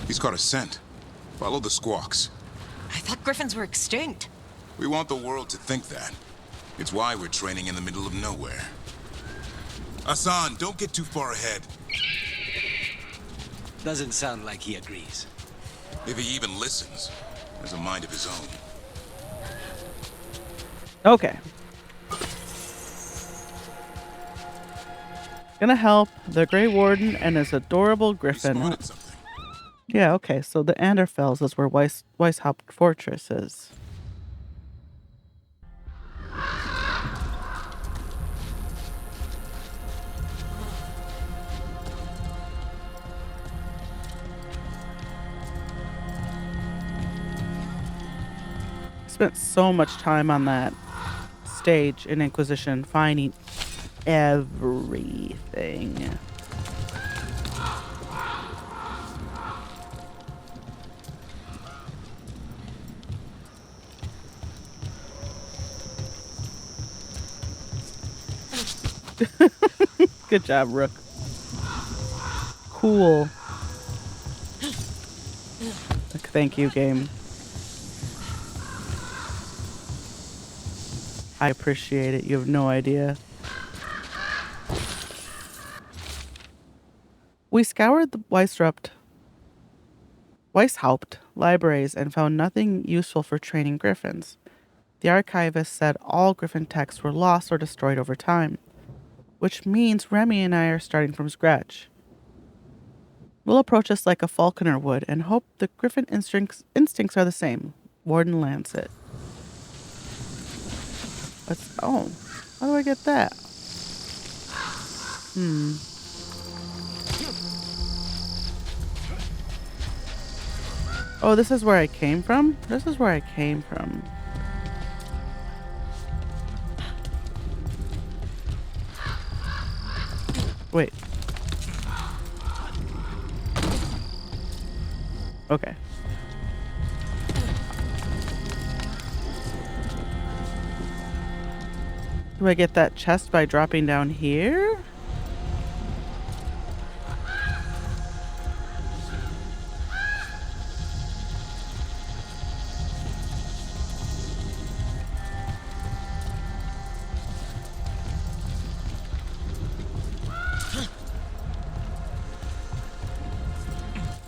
He's caught a scent. Follow the squawks. I thought griffins were extinct. We want the world to think that. It's why we're training in the middle of nowhere. Hassan, don't get too far ahead. Doesn't sound like he agrees. If he even listens, has a mind of his own. Okay. Gonna help the Grey Warden and his adorable He griffin. spotted something. Yeah, okay, so the Anderfels is where Weishaupt Fortress is. Spent so much time on that stage in Inquisition finding everything. Good job, Rook. Cool. Thank you, game. I appreciate it. You have no idea. We scoured the Weishaupt libraries and found nothing useful for training griffins. The archivist said all griffin texts were lost or destroyed over time, which means Remy and I are starting from scratch. We'll approach this like a falconer would and hope the griffin instincts are the same. Warden Lancet. Oh, how do I get that? Oh, this is where I came from? This is where I came from. Wait. Okay. Do I get that chest by dropping down here?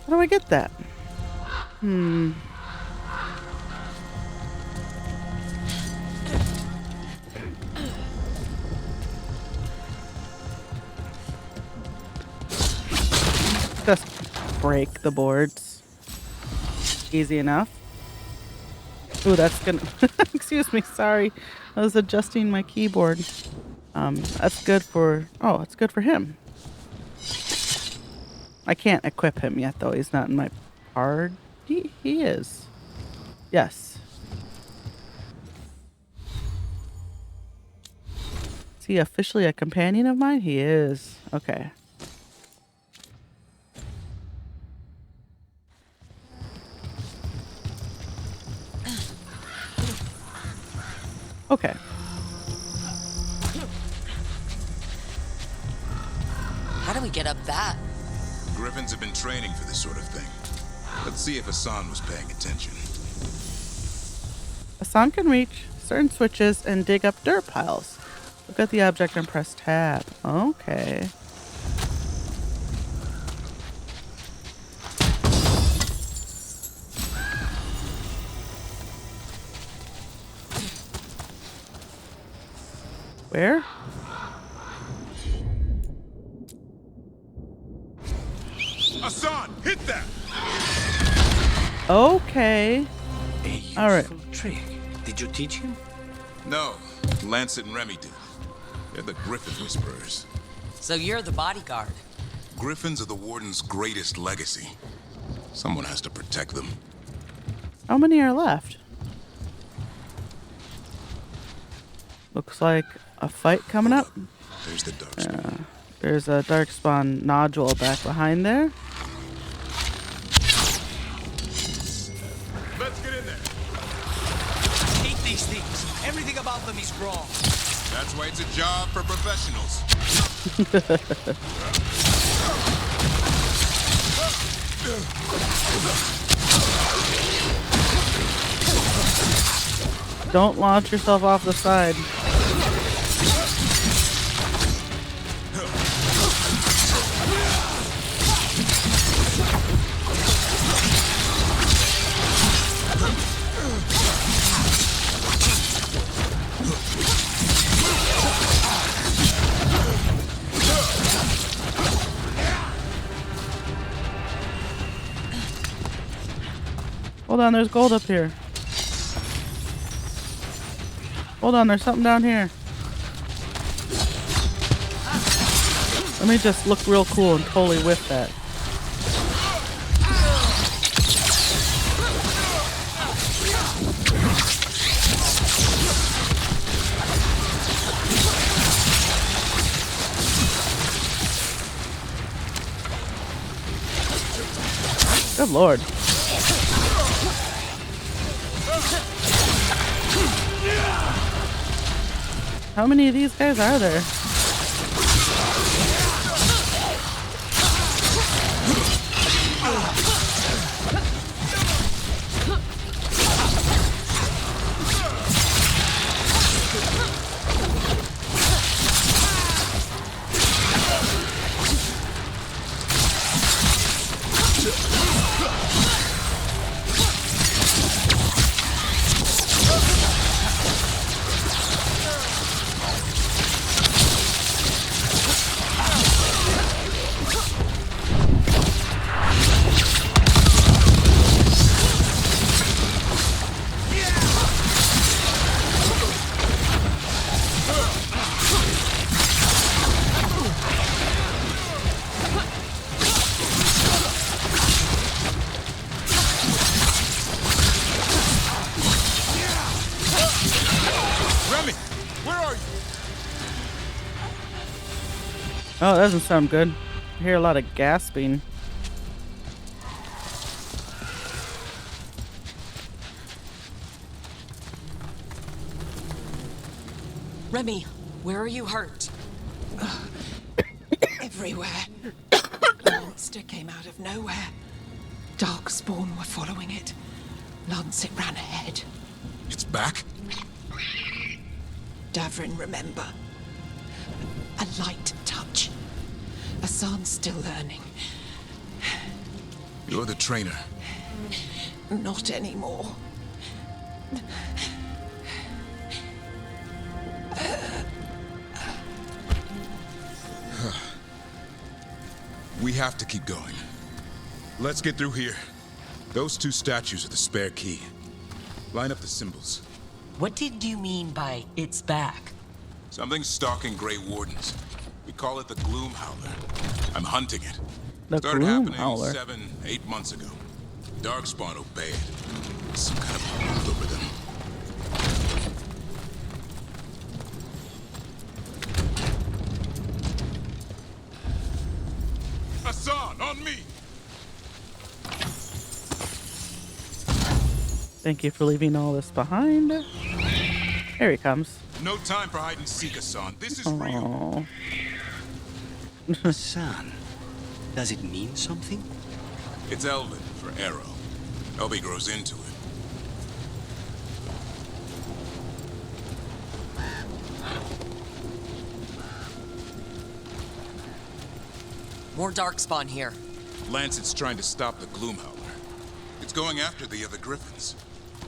How do I get that? Just break the boards. Easy enough. Ooh, that's gonna... Excuse me, sorry. I was adjusting my keyboard. That's good for... Oh, it's good for him. I can't equip him yet, though. He's not in my party. He is. Yes. Is he officially a companion of mine? He is. Okay. Okay. How do we get up that? Griffins have been training for this sort of thing. Let's see if Hassan was paying attention. Hassan can reach certain switches and dig up dirt piles. Look at the object and press tab. Okay. Where? Hassan, hit that! Okay. A All right. useful trick. Did you teach him? No, Lancet and Remy did. They're the Griffin Whisperers. So you're the bodyguard. Griffins are the Warden's greatest legacy. Someone has to protect them. How many are left? Looks like a fight coming up. There's the darkspawn. There's a darkspawn nodule back behind there. Let's get in there. Hate these things. Everything about them is wrong. That's why it's a job for professionals. Don't launch yourself off the side. Hold on, there's gold up here. Hold on, there's something down here. Let me just look real cool and totally whiff that. Good lord. How many of these guys are there? Oh, that doesn't sound good. I hear a lot of gasping. Remy, where are you hurt? Everywhere. The monster came out of nowhere. Darkspawn were following it. Lancet ran ahead. It's back? Davrin, remember. A light touch. Hassan's still learning. You're the trainer. Not anymore. We have to keep going. Let's get through here. Those two statues are the spare key. Line up the symbols. What did you mean by it's back? Something's stalking Grey Wardens. We call it the Gloom Howler. I'm hunting it. The Started Gloom happening Howler. 7-8 months ago. Darkspawn obeyed. Some kind of hold over them. Hassan, on me! Thank you for leaving all this behind. Here he comes. No time for hide and seek, Hassan. This is real. Oh. Son, does it mean something? It's Elven for arrow. Elby grows into it. More darkspawn here. Lancet's trying to stop the Gloom Howler. It's going after the other Griffins.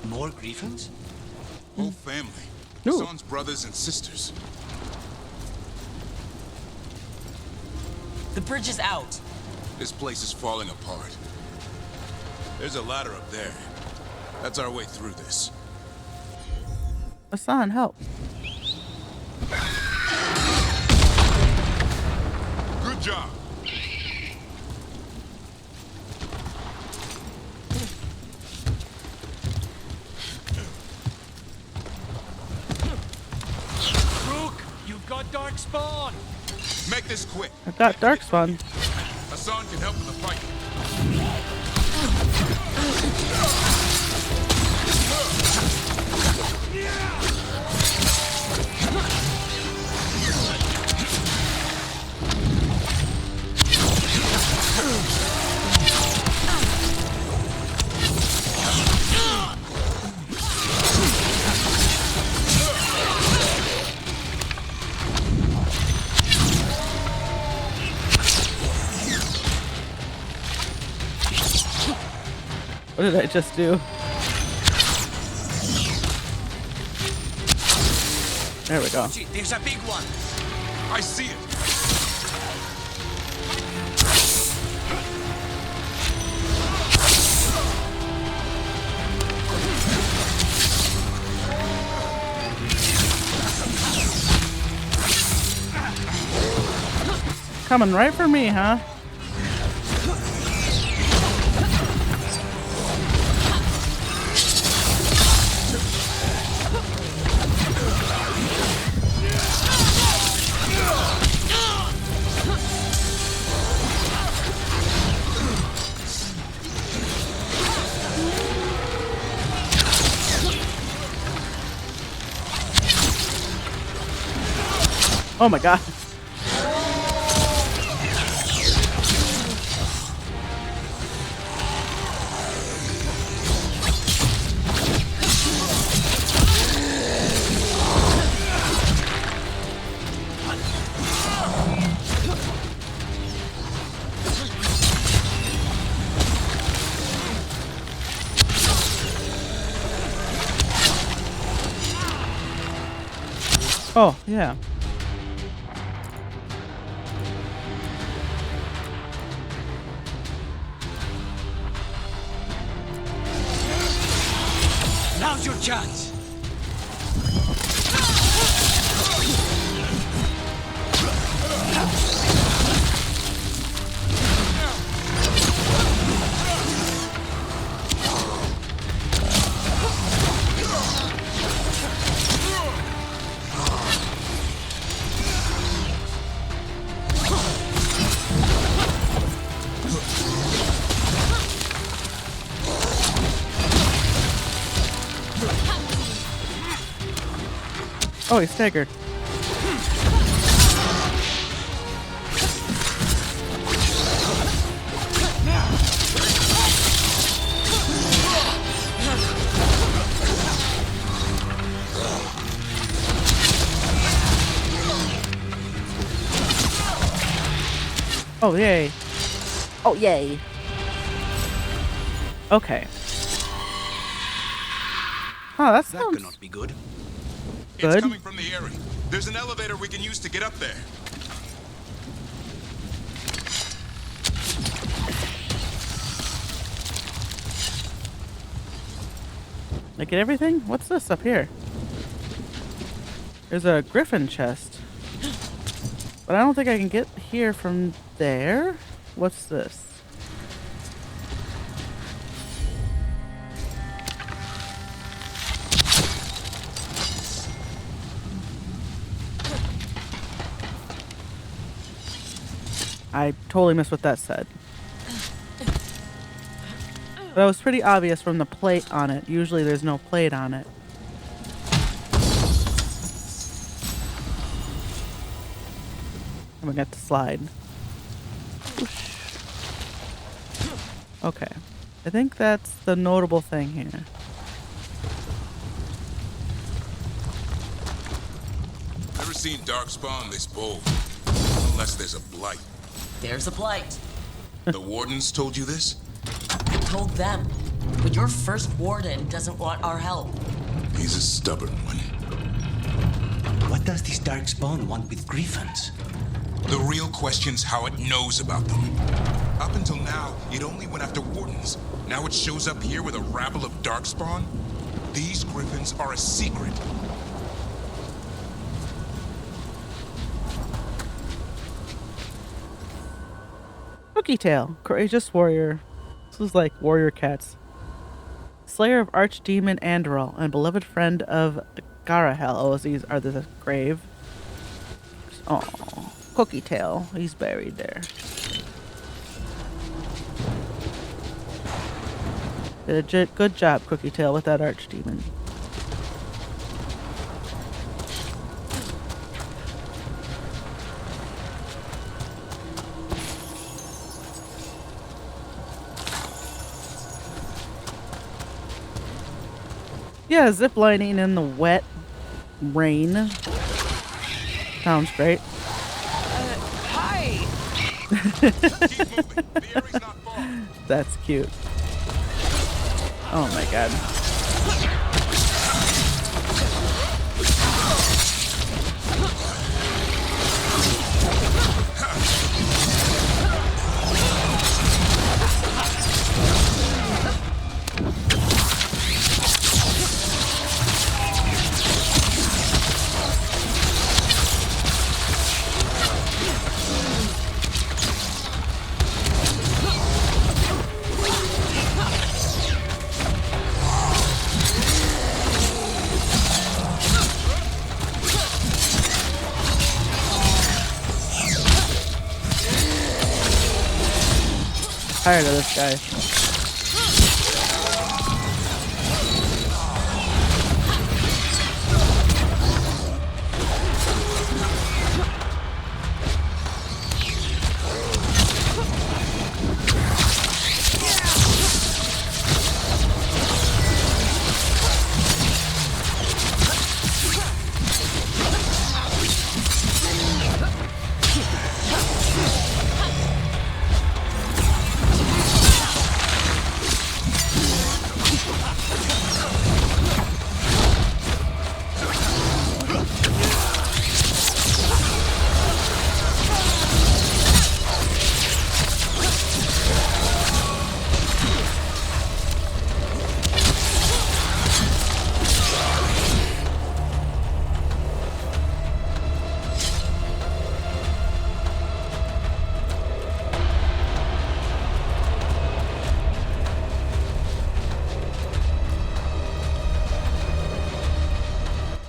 More griffins? Whole family. Ooh. Hassan's brothers and sisters. The bridge is out. This place is falling apart. There's a ladder up there. That's our way through this. Hassan, help. Good job. Rook, you've got darkspawn. Make this quick. I've got Darkspawn. Hassan can help in the fight. What did I just do? There we go. Gee, there's a big one. I see it. Coming right for me, huh? Oh my god. Oh, yeah. Now's your chance. Oh, he's staggered. Oh, yay. Oh, yay. Okay. Oh, that That sounds cannot be good. good. It's coming from the area. There's an elevator we can use to get up there. Did I get everything? What's this up here? There's a griffin chest. But I don't think I can get here from there. What's this? I totally missed what that said. But it was pretty obvious from the plate on it. Usually there's no plate on it. And we got the slide. Whoosh. Okay. I think that's the notable thing here. Never seen Darkspawn this bold. Unless there's a blight. There's a blight. The Wardens told you this? I told them. But your first Warden doesn't want our help. He's a stubborn one. What does this darkspawn want with griffins? The real question's how it knows about them. Up until now, it only went after Wardens. Now it shows up here with a rabble of Darkspawn? These griffins are a secret. Cookie Tail, courageous warrior. This is like warrior cats. Slayer of Archdemon Andoril and beloved friend of Garahel. Oh, these are the grave. Oh, Cookie Tail. He's buried there. Did a good job, Cookie Tail, with that Archdemon. Yeah, ziplining in the wet rain. Sounds great. Hi! Keep moving. The area's not far. That's cute. Oh my god. Tired of this guy.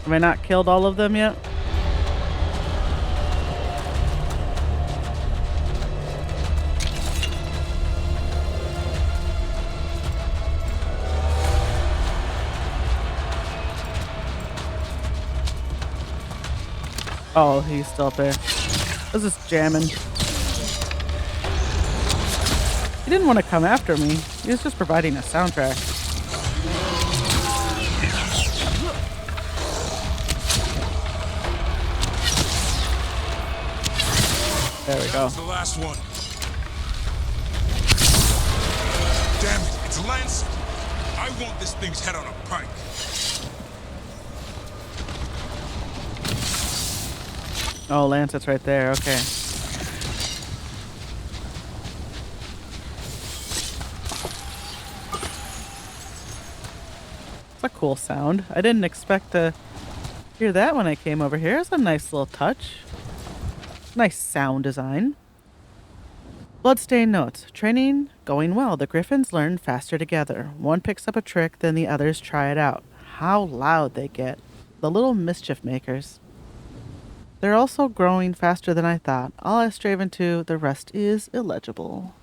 Have I not killed all of them yet? Oh, he's still up there. This is jamming. He didn't want to come after me. He was just providing a soundtrack. There we go. That was the last one. Damn it, it's Lancet. I want this thing's head on a pike. Oh, Lancet's right there. Okay. It's a cool sound. I didn't expect to hear that when I came over here. It's a nice little touch. Nice sound design. Bloodstain notes. Training going well. The Griffins learn faster together. One picks up a trick, then the others try it out. How loud they get. The little mischief makers. They're also growing faster than I thought. All I strave into, the rest is illegible.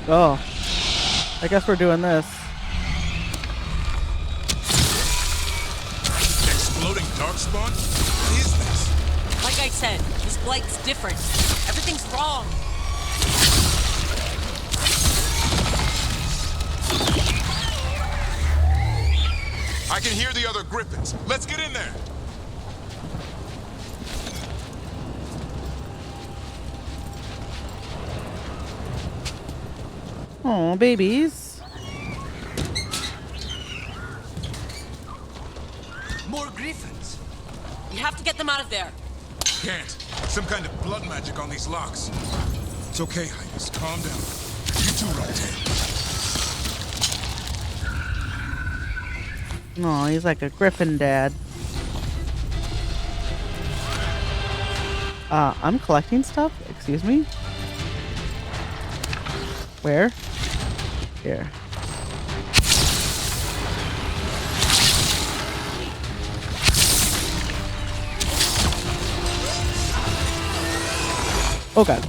Oh, I guess we're doing this. Exploding darkspawn? What is this? Like I said, this blight's different. Everything's wrong. I can hear the other griffins. Let's get in there. Oh, babies. More griffins. You have to get them out of there. Can't. Some kind of blood magic on these locks. It's okay, Highness. Calm down. You too, Roxanne. Oh, he's like a griffin dad. I'm collecting stuff? Excuse me? Where? Here. Oh god.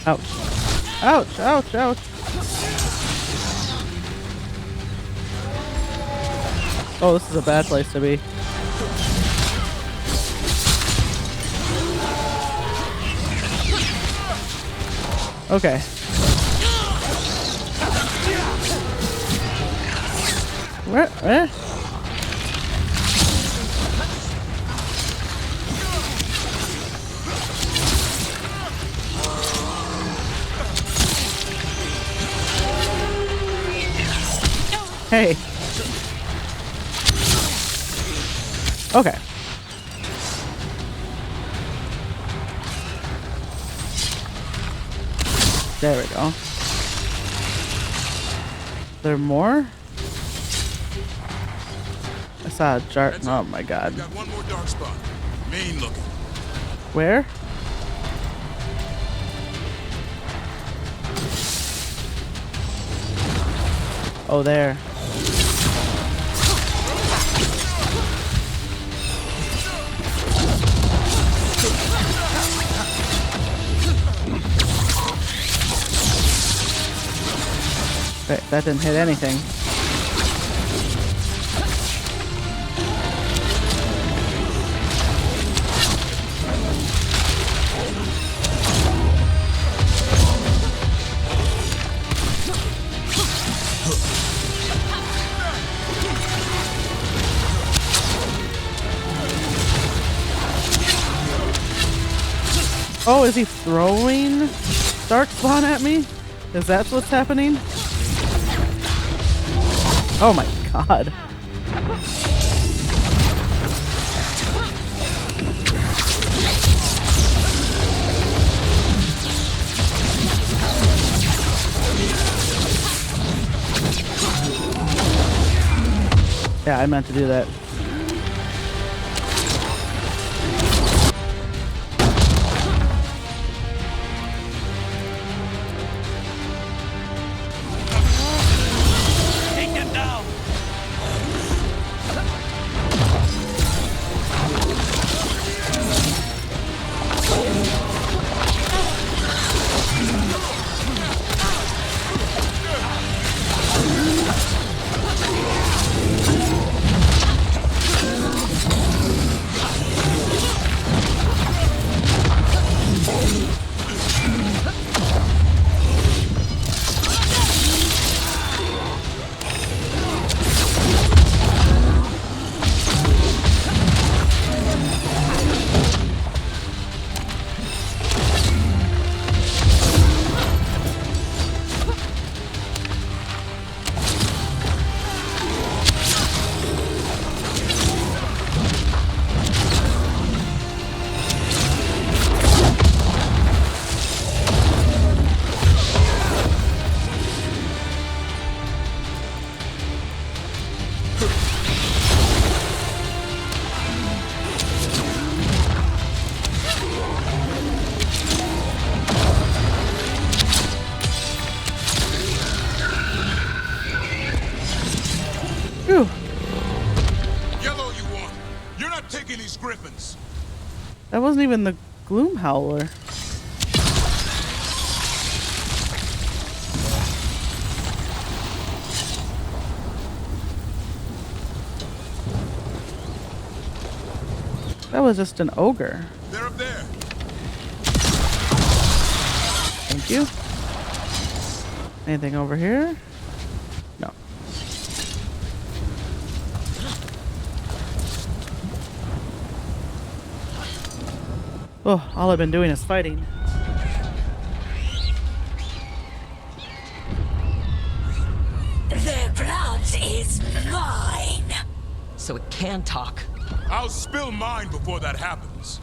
Ouch. Ouch, ouch, ouch. Oh, this is a bad place to be. Okay. Where? Hey. Okay. There we go. There more? I saw a jar. Oh my god. We got one more dark spot. Main looking. Where? Oh, there. That didn't hit anything. Oh, is he throwing Darkspawn at me? Is that what's happening? Oh my god. Yeah, I meant to do that. Phew. Yellow you want. You're not taking these griffins. That wasn't even the Gloom Howler. That was just an ogre. They're up there. Thank you. Anything over here? No. Oh, all I've been doing is fighting. Their blood is mine. So it can talk. I'll spill mine before that happens.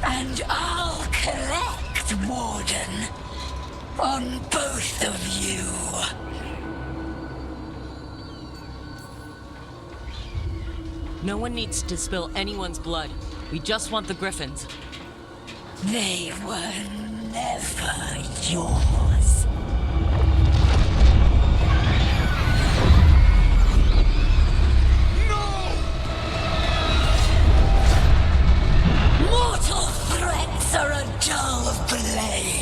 And I'll collect, Warden, on both of you. No one needs to spill anyone's blood. We just want the griffins. They were never yours. Mortal threats are a dull blade.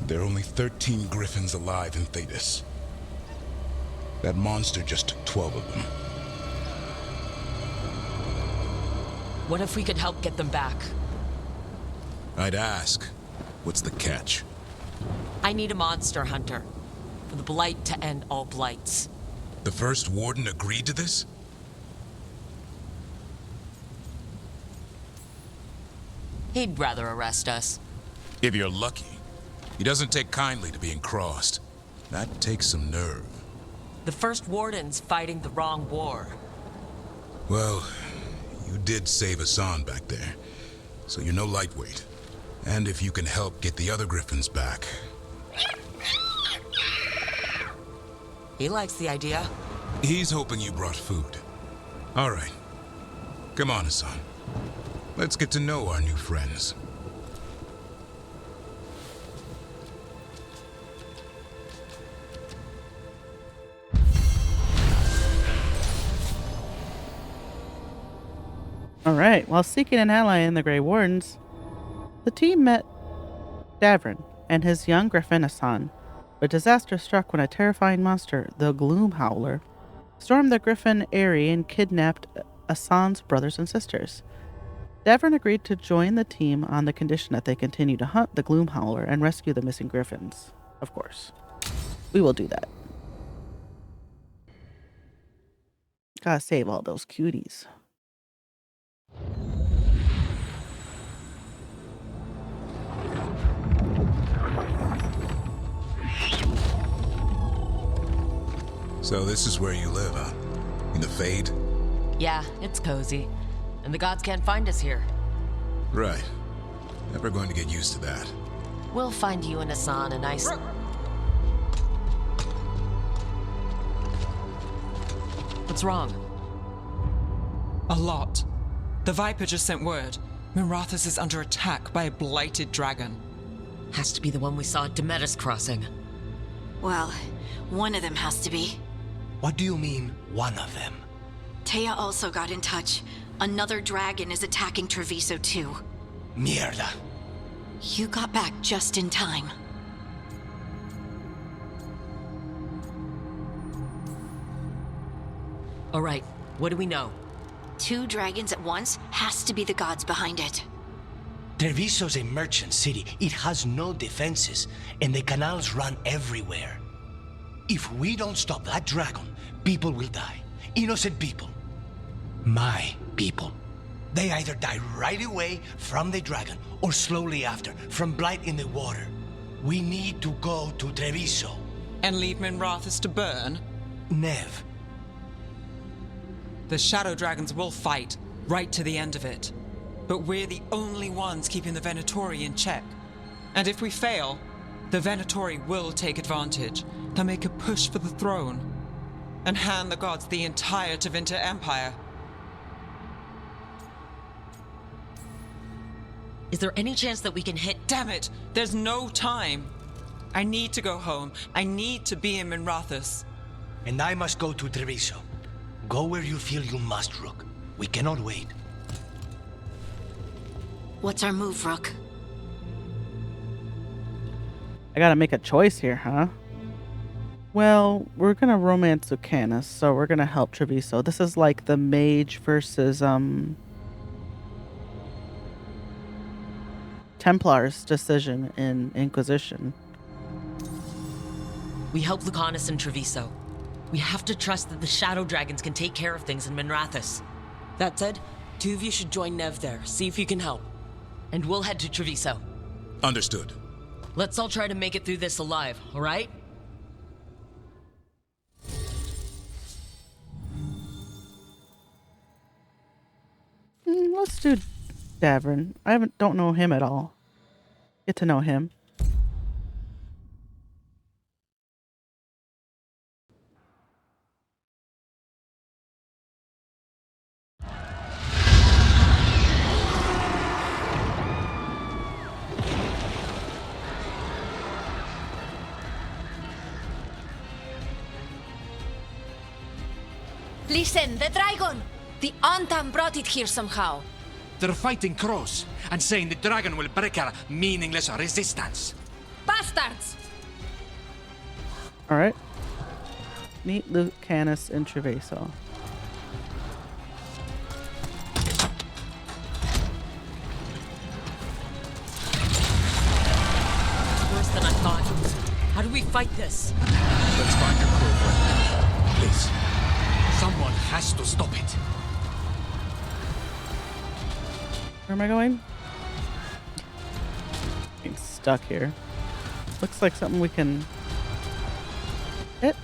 There are only 13 griffins alive in Thetis. That monster just took 12 of them. What if we could help get them back? I'd ask, what's the catch? I need a monster hunter. For the Blight to end all blights. The first Warden agreed to this? He'd rather arrest us. If you're lucky. He doesn't take kindly to being crossed. That takes some nerve. The first Warden's fighting the wrong war. Well, you did save Hassan back there, so you're no lightweight. And if you can help get the other griffins back... He likes the idea. He's hoping you brought food. All right. Come on, Hassan. Let's get to know our new friends. All right. While seeking an ally in the Grey Wardens, the team met Davrin and his young griffin Hassan. But disaster struck when a terrifying monster, the Gloom Howler, stormed the griffin Eyrie and kidnapped Hassan's brothers and sisters. Davrin agreed to join the team on the condition that they continue to hunt the Gloom Howler and rescue the missing griffins. Of course. We will do that. Gotta save all those cuties. So this is where you live, huh? In the Fade? Yeah, it's cozy. And the gods can't find us here. Right. Never going to get used to that. We'll find you and Hassan a nice... What's wrong? A lot. The Viper just sent word. Mirathus is under attack by a blighted dragon. Has to be the one we saw at Demetus Crossing. Well, one of them has to be. What do you mean, one of them? Taya also got in touch. Another dragon is attacking Treviso too. Mierda. You got back just in time. All right, what do we know? 2 dragons at once has to be the gods behind it. Treviso's a merchant city. It has no defenses, and the canals run everywhere. If we don't stop that dragon, people will die. Innocent people. My people. They either die right away from the dragon, or slowly after, from blight in the water. We need to go to Treviso. And leave Minrathus to burn? Nev. The Shadow Dragons will fight, right to the end of it. But we're the only ones keeping the Venatori in check. And if we fail, the Venatori will take advantage. They'll make a push for the throne, and hand the gods the entire Tevinter Empire. Is there any chance that we can hit... Damn it! There's no time! I need to go home. I need to be in Minrathus. And I must go to Treviso. Go where you feel you must, Rook. We cannot wait. What's our move, Rook? I gotta make a choice here, huh? Well, we're gonna romance Lucanus, so we're gonna help Treviso. This is like the mage versus, Templar's decision in Inquisition. We help Lucanus and Treviso. We have to trust that the Shadow Dragons can take care of things in Minrathus. That said, 2 of you should join Nev there, see if you can help. And we'll head to Treviso. Understood. Let's all try to make it through this alive, all right? Let's do Davrin. Don't know him at all. Get to know him. Listen, the dragon! The Antam brought it here somehow. They're fighting crows and saying the dragon will break our meaningless resistance. Bastards! Alright. Meet Lucanus and Treviso. Worse than I thought. How do we fight this? Let's find your girlfriend. Please. Someone has to stop it. Where am I going? Getting stuck here. Looks like something we can hit.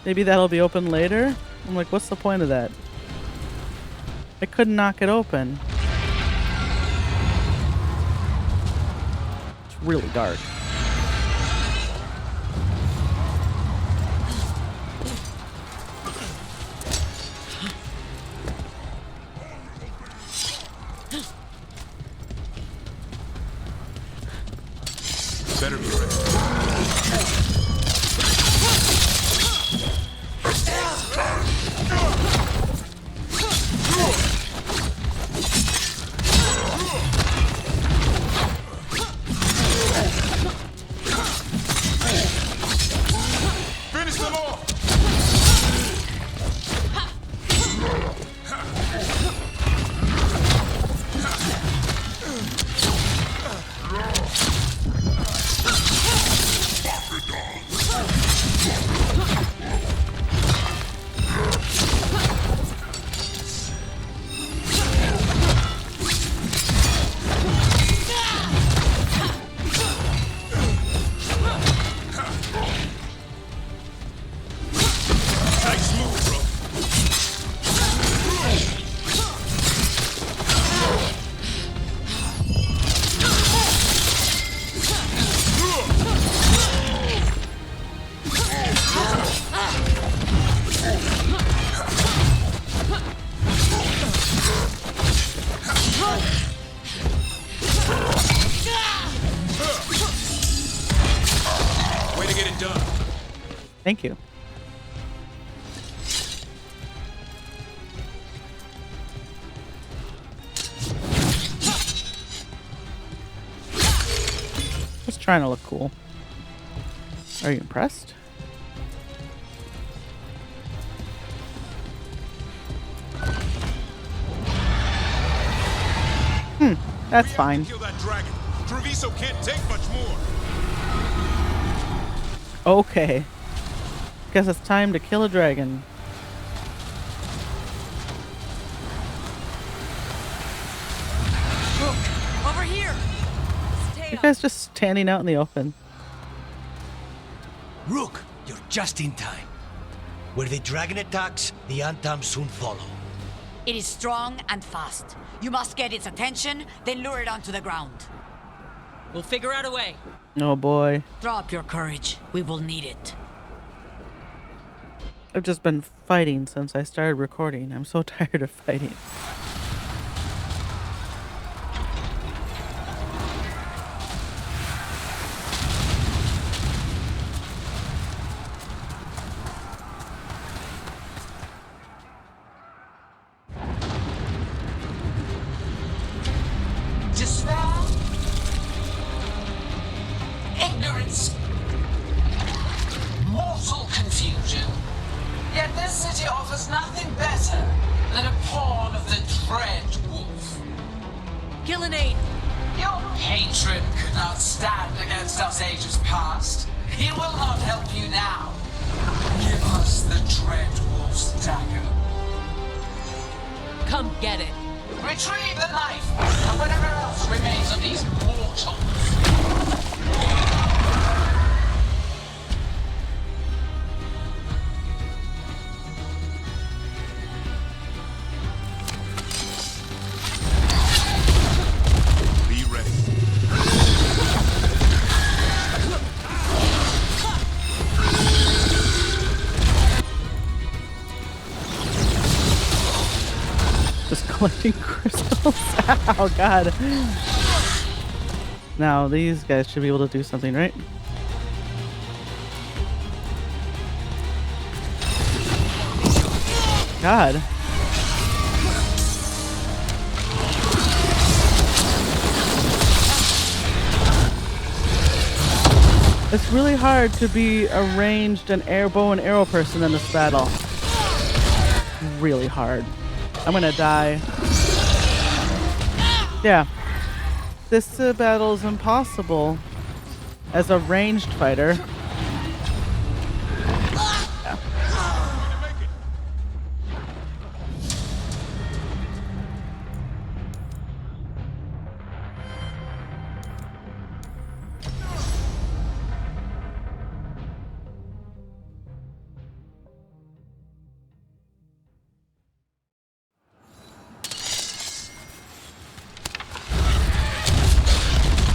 Maybe that'll be open later? I'm like, what's the point of that? I couldn't knock it open. It's really dark. Better be ready. Finish them all! Nice move, bro. Way to get it done. Thank you. Just trying to look cool. Are you impressed? That's fine. Kill that dragon. Treviso can't take much more. Okay. Guess it's time to kill a dragon. Over here! Stay You up. guys just standing out in the open. Rook, you're just in time. Where the dragon attacks, the Antam soon follow. It is strong and fast. You must get its attention, then lure it onto the ground. We'll figure out a way. Oh boy. Drop your courage. We will need it. I've just been fighting since I started recording. I'm so tired of fighting. Despair, ignorance, mortal confusion. Yet this city offers nothing better than a pawn of the dread wolf. Killinade! Your hatred could not stand against us ages past. He will not help you now. Give us the dread wolf's dagger. Come get it. Retrieve the knife and whatever else remains of these mortals. Be ready. Just collecting crystals. Oh god. Now these guys should be able to do something, right? God. It's really hard to be a ranged and bow and arrow person in this battle. Really hard. I'm gonna die. Yeah. This battle is impossible as a ranged fighter. Yeah.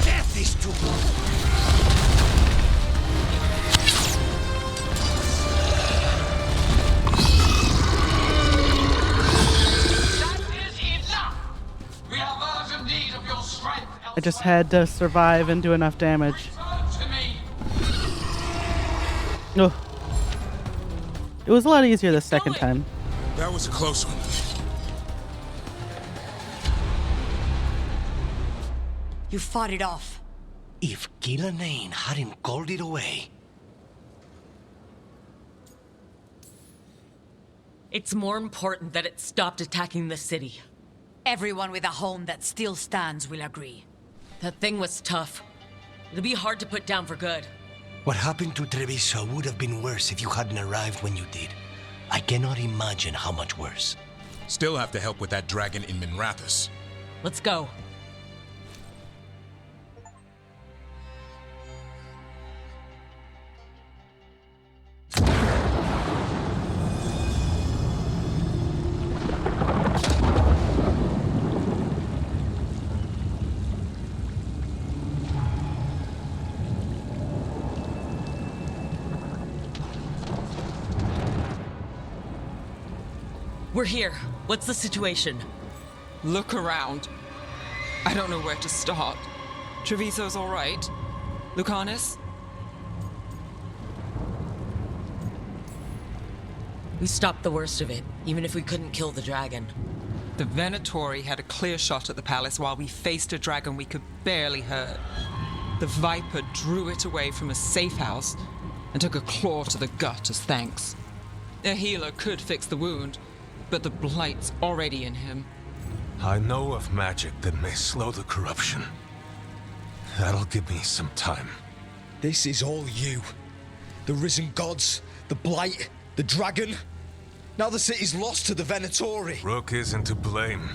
Death is too good. That is enough! We have urgent need of your strength, I just had to survive and do enough damage. Return to me! Ugh. It was a lot easier the second time. That was a close one. You fought it off. If Gillenane hadn't called it away. It's more important that it stopped attacking the city. Everyone with a home that still stands will agree. That thing was tough. It'll be hard to put down for good. What happened to Treviso would have been worse if you hadn't arrived when you did. I cannot imagine how much worse. Still have to help with that dragon in Minrathous. Let's go. We're here. What's the situation? Look around. I don't know where to start. Treviso's all right. Lucanus? We stopped the worst of it, even if we couldn't kill the dragon. The Venatori had a clear shot at the palace while we faced a dragon we could barely hurt. The Viper drew it away from a safe house and took a claw to the gut as thanks. A healer could fix the wound, but the blight's already in him. I know of magic that may slow the corruption. That'll give me some time. This is all you. The risen gods, the blight, the dragon. Now the city's lost to the Venatori. Rook isn't to blame.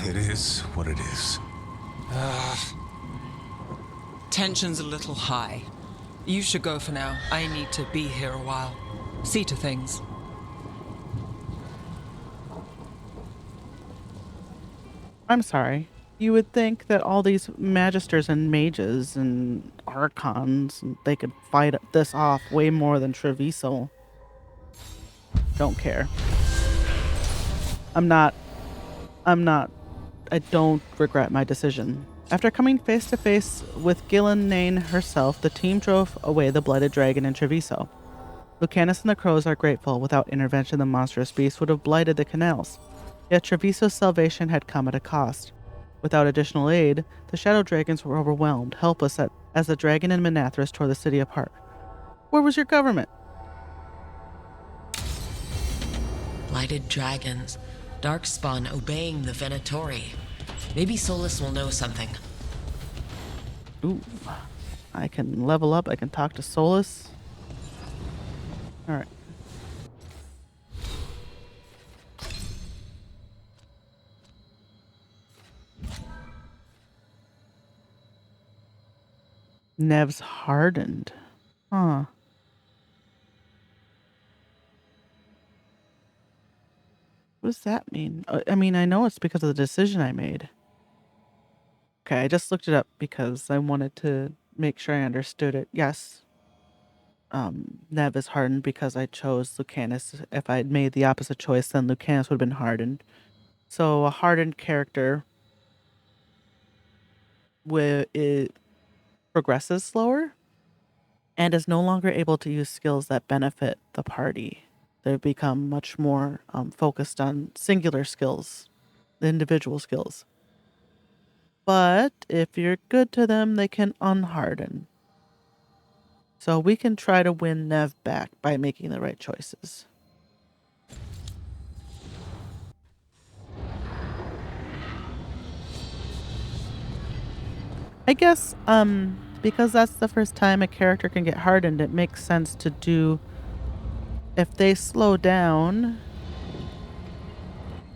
It is what it is. Tension's a little high. You should go for now. I need to be here a while. See to things. I'm sorry. You would think that all these magisters and mages and archons, they could fight this off way more than Treviso. Don't care. I don't regret my decision. After coming face to face with Gillenane herself, the team drove away the blooded dragon in Treviso. Lucanus and the crows are grateful. Without intervention, the monstrous beast would have blighted the canals. Yet Treviso's salvation had come at a cost. Without additional aid, the shadow dragons were overwhelmed, helpless as the dragon in Minrathous tore the city apart. Where was your government? Blighted dragons. Darkspawn obeying the Venatori. Maybe Solus will know something. Ooh. I can level up. I can talk to Solus. Alright. Nev's hardened. Huh. What does that mean? I mean, I know it's because of the decision I made. Okay, I just looked it up because I wanted to make sure I understood it. Yes. Nev is hardened because I chose Lucanus. If I had made the opposite choice, then Lucanus would have been hardened. So a hardened character it progresses slower and is no longer able to use skills that benefit the party. They've become much more focused on singular skills, individual skills. But if you're good to them, they can unharden. So we can try to win Nev back by making the right choices. I guess, because that's the first time a character can get hardened, it makes sense to do... If they slow down,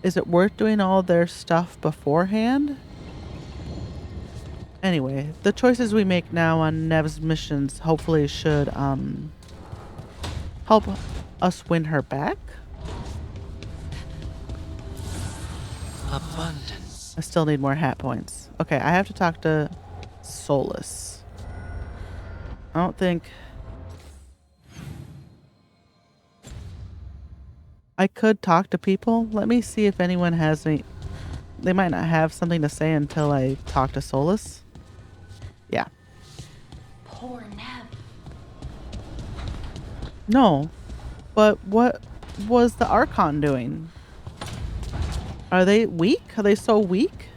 is it worth doing all their stuff beforehand? Anyway, the choices we make now on Nev's missions hopefully should help us win her back. Abundance. I still need more hat points. Okay, I have to talk to Solus. I don't think... I could talk to people. Let me see if anyone has any... They might not have something to say until I talk to Solus. Yeah. Poor Neb. No. But what was the Archon doing? Are they weak? Are they so weak?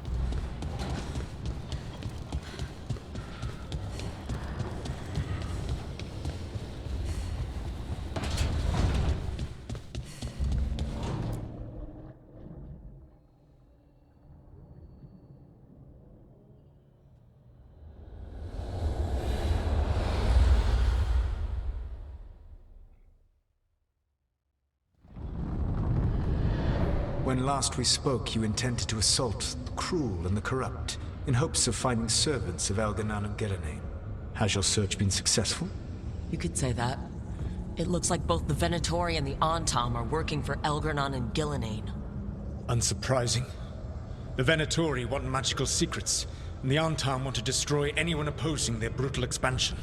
When last we spoke, you intended to assault the cruel and the corrupt, in hopes of finding servants of Elganan and Gillenane. Has your search been successful? You could say that. It looks like both the Venatori and the Antom are working for Elganan and Gillenane. Unsurprising. The Venatori want magical secrets, and the Antom want to destroy anyone opposing their brutal expansion.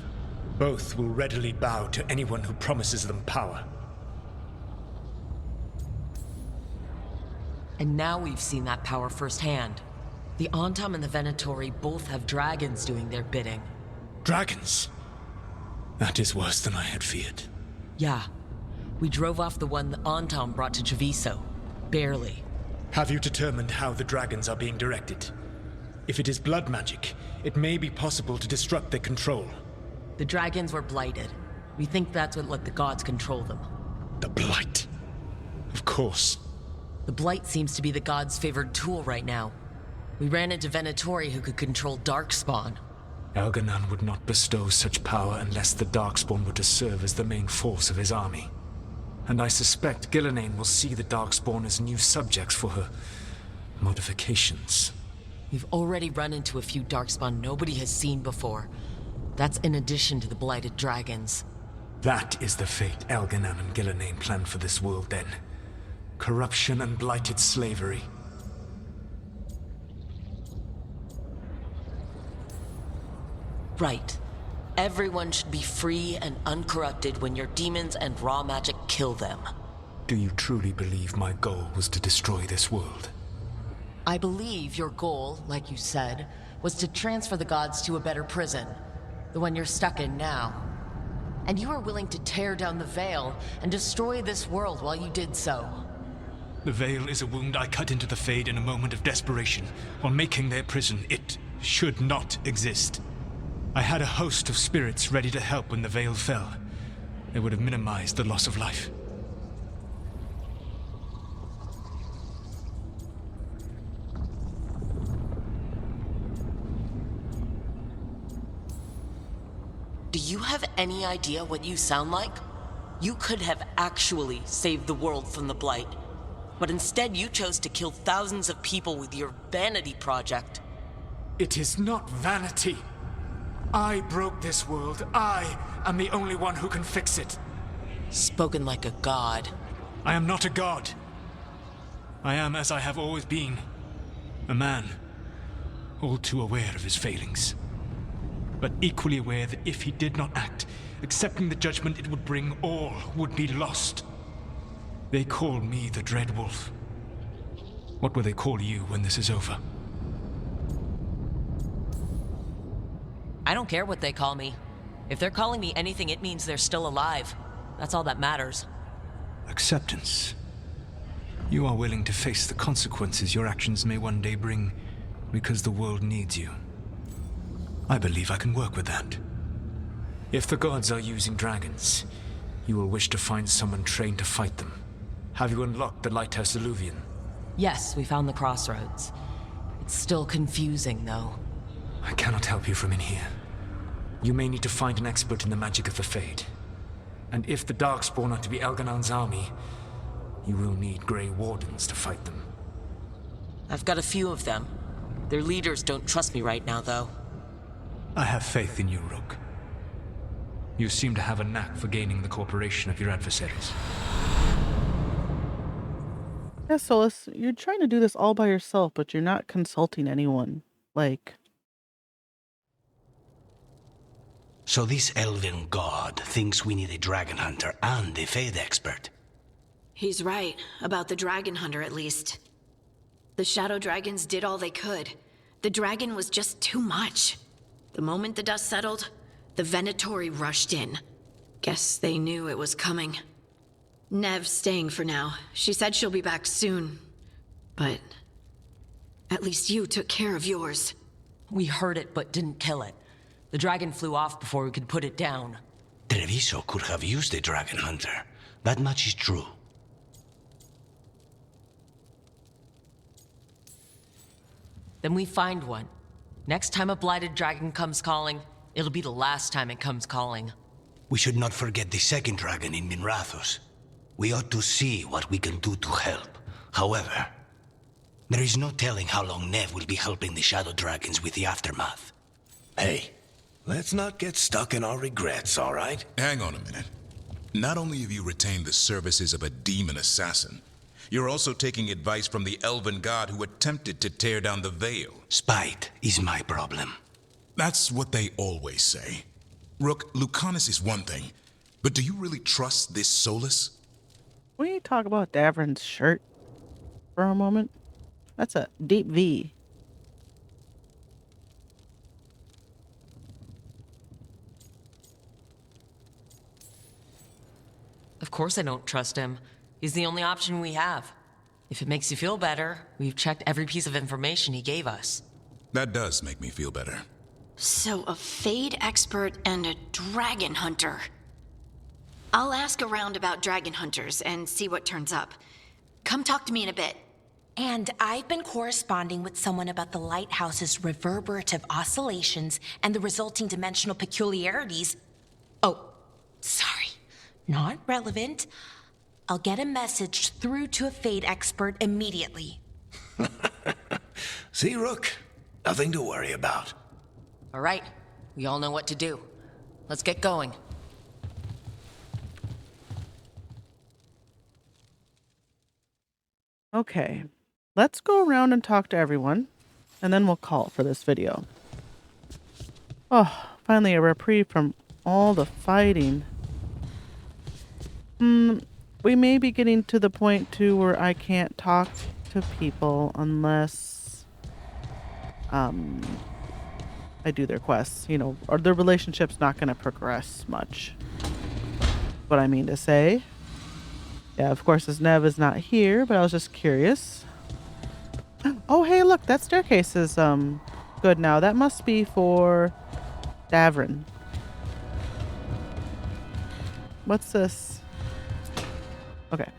Both will readily bow to anyone who promises them power. And now we've seen that power firsthand. The Antom and the Venatori both have dragons doing their bidding. Dragons? That is worse than I had feared. Yeah. We drove off the one the Antom brought to Treviso. Barely. Have you determined how the dragons are being directed? If it is blood magic, it may be possible to disrupt their control. The dragons were blighted. We think that's what let the gods control them. The Blight. Of course. The Blight seems to be the gods' favored tool right now. We ran into Venatori who could control Darkspawn. Elganan would not bestow such power unless the Darkspawn were to serve as the main force of his army. And I suspect Gillenane will see the Darkspawn as new subjects for her modifications. We've already run into a few Darkspawn nobody has seen before. That's in addition to the blighted dragons. That is the fate Elganan and Gillenane planned for this world then. Corruption and blighted slavery. Right. Everyone should be free and uncorrupted when your demons and raw magic kill them. Do you truly believe my goal was to destroy this world? I believe your goal, like you said, was to transfer the gods to a better prison. The one you're stuck in now. And you were willing to tear down the Veil and destroy this world while you did so. The Veil is a wound I cut into the Fade in a moment of desperation, while making their prison. It should not exist. I had a host of spirits ready to help when the Veil fell. They would have minimized the loss of life. Do you have any idea what you sound like? You could have actually saved the world from the Blight. But instead you chose to kill thousands of people with your vanity project. It is not vanity. I broke this world. I am the only one who can fix it. Spoken like a god. I am not a god. I am as I have always been. A man. All too aware of his failings. But equally aware that if he did not act, accepting the judgment it would bring, all would be lost. They call me the Dread Wolf. What will they call you when this is over? I don't care what they call me. If they're calling me anything, it means they're still alive. That's all that matters. Acceptance. You are willing to face the consequences your actions may one day bring because the world needs you. I believe I can work with that. If the gods are using dragons, you will wish to find someone trained to fight them. Have you unlocked the Lighthouse Illuvian? Yes, we found the crossroads. It's still confusing, though. I cannot help you from in here. You may need to find an expert in the magic of the Fade. And if the Darkspawn are to be Elganon's army, you will need Grey Wardens to fight them. I've got a few of them. Their leaders don't trust me right now, though. I have faith in you, Rook. You seem to have a knack for gaining the cooperation of your adversaries. Yeah, Solus, you're trying to do this all by yourself, but you're not consulting anyone. Like... So this elven god thinks we need a dragon hunter and a Fade expert. He's right, about the dragon hunter at least. The shadow dragons did all they could. The dragon was just too much. The moment the dust settled, the Venatori rushed in. Guess they knew it was coming. Nev's staying for now. She said she'll be back soon. But at least you took care of yours. We heard it, but didn't kill it. The dragon flew off before we could put it down. Treviso could have used a dragon hunter. That much is true. Then we find one. Next time a blighted dragon comes calling, it'll be the last time it comes calling. We should not forget the second dragon in Minrathos. We ought to see what we can do to help. However, there is no telling how long Nev will be helping the shadow dragons with the aftermath. Hey, let's not get stuck in our regrets, all right? Hang on a minute. Not only have you retained the services of a demon assassin, you're also taking advice from the elven god who attempted to tear down the Veil. Spite is my problem. That's what they always say. Rook, Lucanus is one thing, but do you really trust this Solus? We talk about Davrin's shirt for a moment. That's a deep V. Of course I don't trust him. He's the only option we have. If it makes you feel better, we've checked every piece of information he gave us. That does make me feel better. So a Fade expert and a dragon hunter. I'll ask around about dragon hunters and see what turns up. Come talk to me in a bit. And I've been corresponding with someone about the lighthouse's reverberative oscillations and the resulting dimensional peculiarities. Oh, sorry. Not relevant. I'll get a message through to a Fade expert immediately. See, Rook? Nothing to worry about. All right, we all know what to do. Let's get going. Okay, let's go around and talk to everyone, and then we'll call it for this video. Oh, finally a reprieve from all the fighting. We may be getting to the point too where I can't talk to people unless I do their quests, you know, or their relationship's not going to progress much. What I mean to say. Yeah, of course, as Nev is not here, but I was just curious. Oh, hey, look, that staircase is good now. That must be for Davrin. What's this? Okay.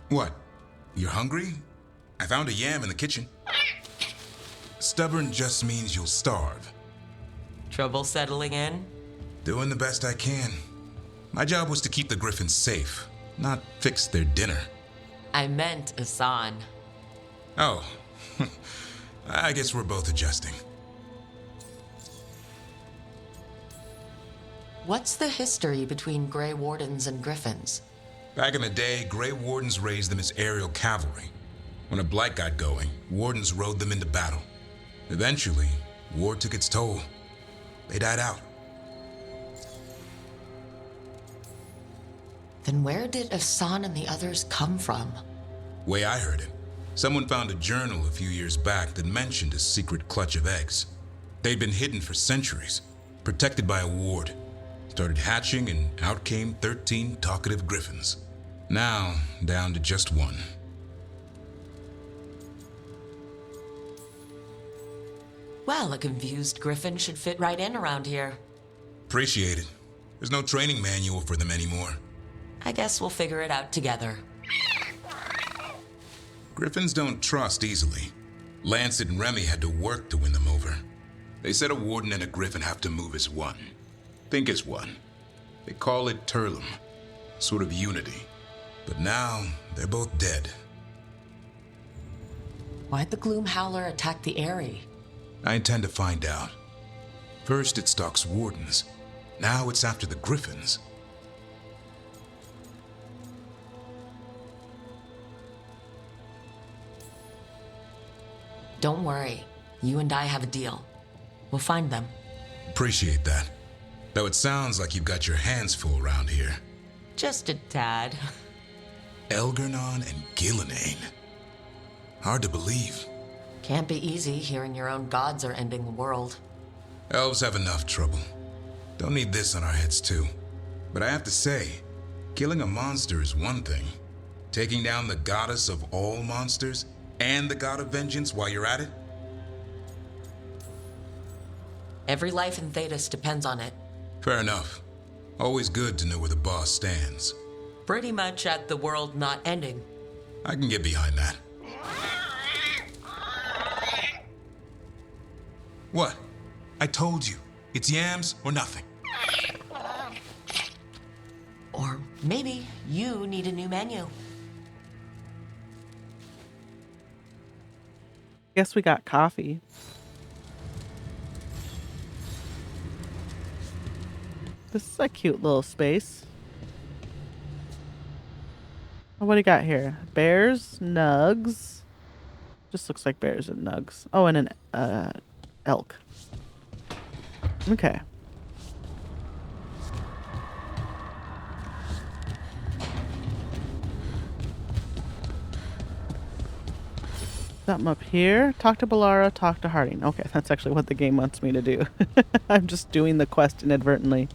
What? You're hungry? I found a yam in the kitchen. Stubborn just means you'll starve. Trouble settling in? Doing the best I can. My job was to keep the Griffins safe, not fix their dinner. I meant Asan. Oh. I guess we're both adjusting. What's the history between Grey Wardens and Griffins? Back in the day, Grey Wardens raised them as aerial cavalry. When a blight got going, Wardens rode them into battle. Eventually, war took its toll. They died out. Then where did Asan and the others come from? Way I heard it, someone found a journal a few years back that mentioned a secret clutch of eggs. They'd been hidden for centuries, protected by a ward. Started hatching and out came 13 talkative griffins. Now, down to just one. Well, a confused griffin should fit right in around here. Appreciate it. There's no training manual for them anymore. I guess we'll figure it out together. Griffins don't trust easily. Lancet and Remy had to work to win them over. They said a warden and a griffin have to move as one. Think as one. They call it Turlum. Sort of unity. But now, they're both dead. Why'd the Gloom Howler attack the Eyrie? I intend to find out. First it stalks wardens. Now it's after the griffins. Don't worry. You and I have a deal. We'll find them. Appreciate that. Though it sounds like you've got your hands full around here. Just a tad. Elgernon and Gillenane. Hard to believe. Can't be easy hearing your own gods are ending the world. Elves have enough trouble. Don't need this on our heads too. But I have to say, killing a monster is one thing. Taking down the goddess of all monsters and the god of vengeance while you're at it? Every life in Thedas depends on it. Fair enough. Always good to know where the boss stands. Pretty much at the world not ending. I can get behind that. What? I told you. It's yams or nothing. Or maybe you need a new menu. Guess we got coffee. This is a cute little space. Oh, what do you got here? Bears, nugs. Just looks like bears and nugs. Oh, and an elk. Okay. Something up here. Talk to Ballara, talk to Harding. Okay, that's actually what the game wants me to do. I'm just doing the quest inadvertently.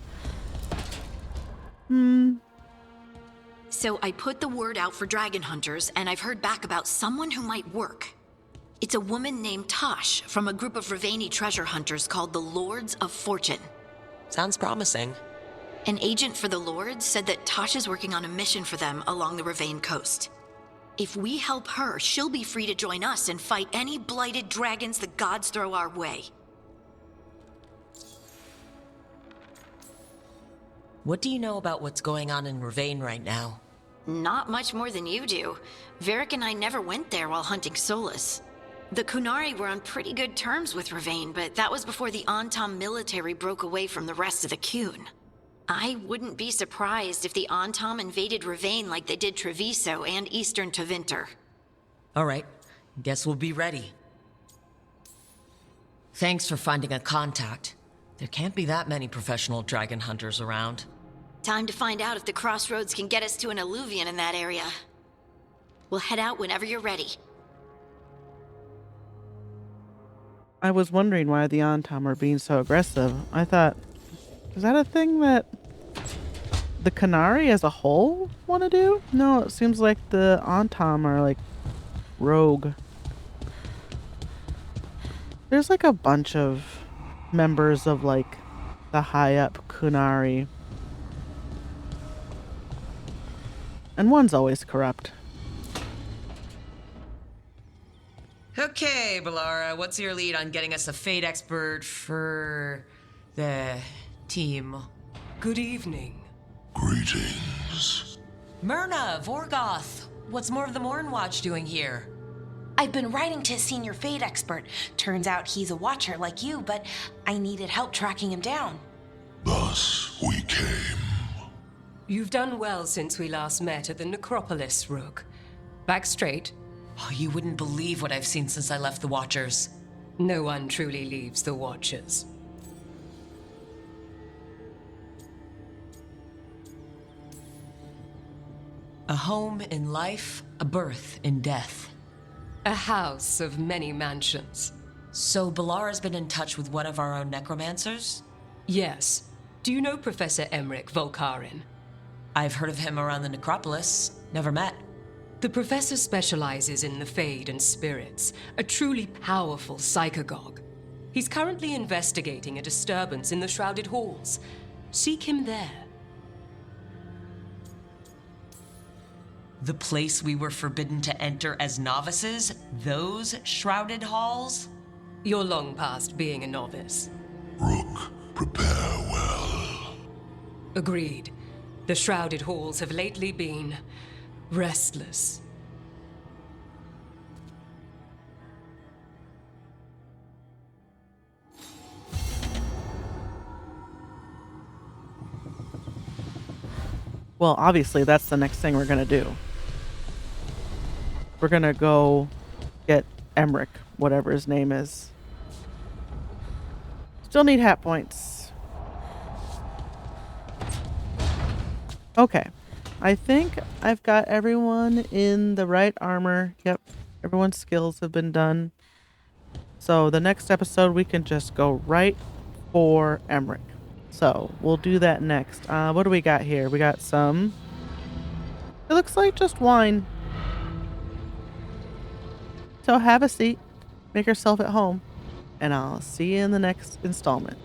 So I put the word out for dragon hunters, and I've heard back about someone who might work. It's a woman named Tosh from a group of Ravani treasure hunters called the Lords of Fortune. Sounds promising. An agent for the Lords said that Tosh is working on a mission for them along the Ravane coast. If we help her, she'll be free to join us and fight any blighted dragons the gods throw our way. What do you know about what's going on in Ravane right now? Not much more than you do. Varric and I never went there while hunting Solus. The Kunari were on pretty good terms with Ravane, but that was before the Antam military broke away from the rest of the Kun. I wouldn't be surprised if the Antam invaded Ravane like they did Treviso and Eastern Tevinter. Alright, guess we'll be ready. Thanks for finding a contact. There can't be that many professional dragon hunters around. Time to find out if the crossroads can get us to an alluvion in that area. We'll head out whenever you're ready. I was wondering why the Antam are being so aggressive. I thought, is that a thing that the Kunari as a whole want to do? No, it seems like the Antam are like rogue. There's like a bunch of members of like the high up Kunari. And one's always corrupt. Okay, Ballara, what's your lead on getting us a fate expert for the team? Good evening. Greetings. Myrna, Vorgoth, what's more of the Morn Watch doing here? I've been writing to a senior fate expert. Turns out he's a watcher like you, but I needed help tracking him down. Thus we came. You've done well since we last met at the Necropolis, Rook. Back straight. Oh, you wouldn't believe what I've seen since I left the Watchers. No one truly leaves the Watchers. A home in life, a birth in death. A house of many mansions. So Ballara's been in touch with one of our own necromancers? Yes. Do you know Professor Emmerich Volkarin? I've heard of him around the necropolis. Never met. The professor specializes in the Fade and spirits, a truly powerful psychagogue. He's currently investigating a disturbance in the Shrouded Halls. Seek him there. The place we were forbidden to enter as novices? Those Shrouded Halls? You're long past being a novice. Rook, prepare well. Agreed. The Shrouded Halls have lately been restless. Well, obviously, that's the next thing we're gonna do. We're gonna go get Emmerich, whatever his name is. Still need hat points. Okay. I think I've got everyone in the right armor. Yep. Everyone's skills have been done. So the next episode, we can just go right for Emmerich. So we'll do that next. What do we got here? We got some... It looks like just wine. So have a seat. Make yourself at home. And I'll see you in the next installment.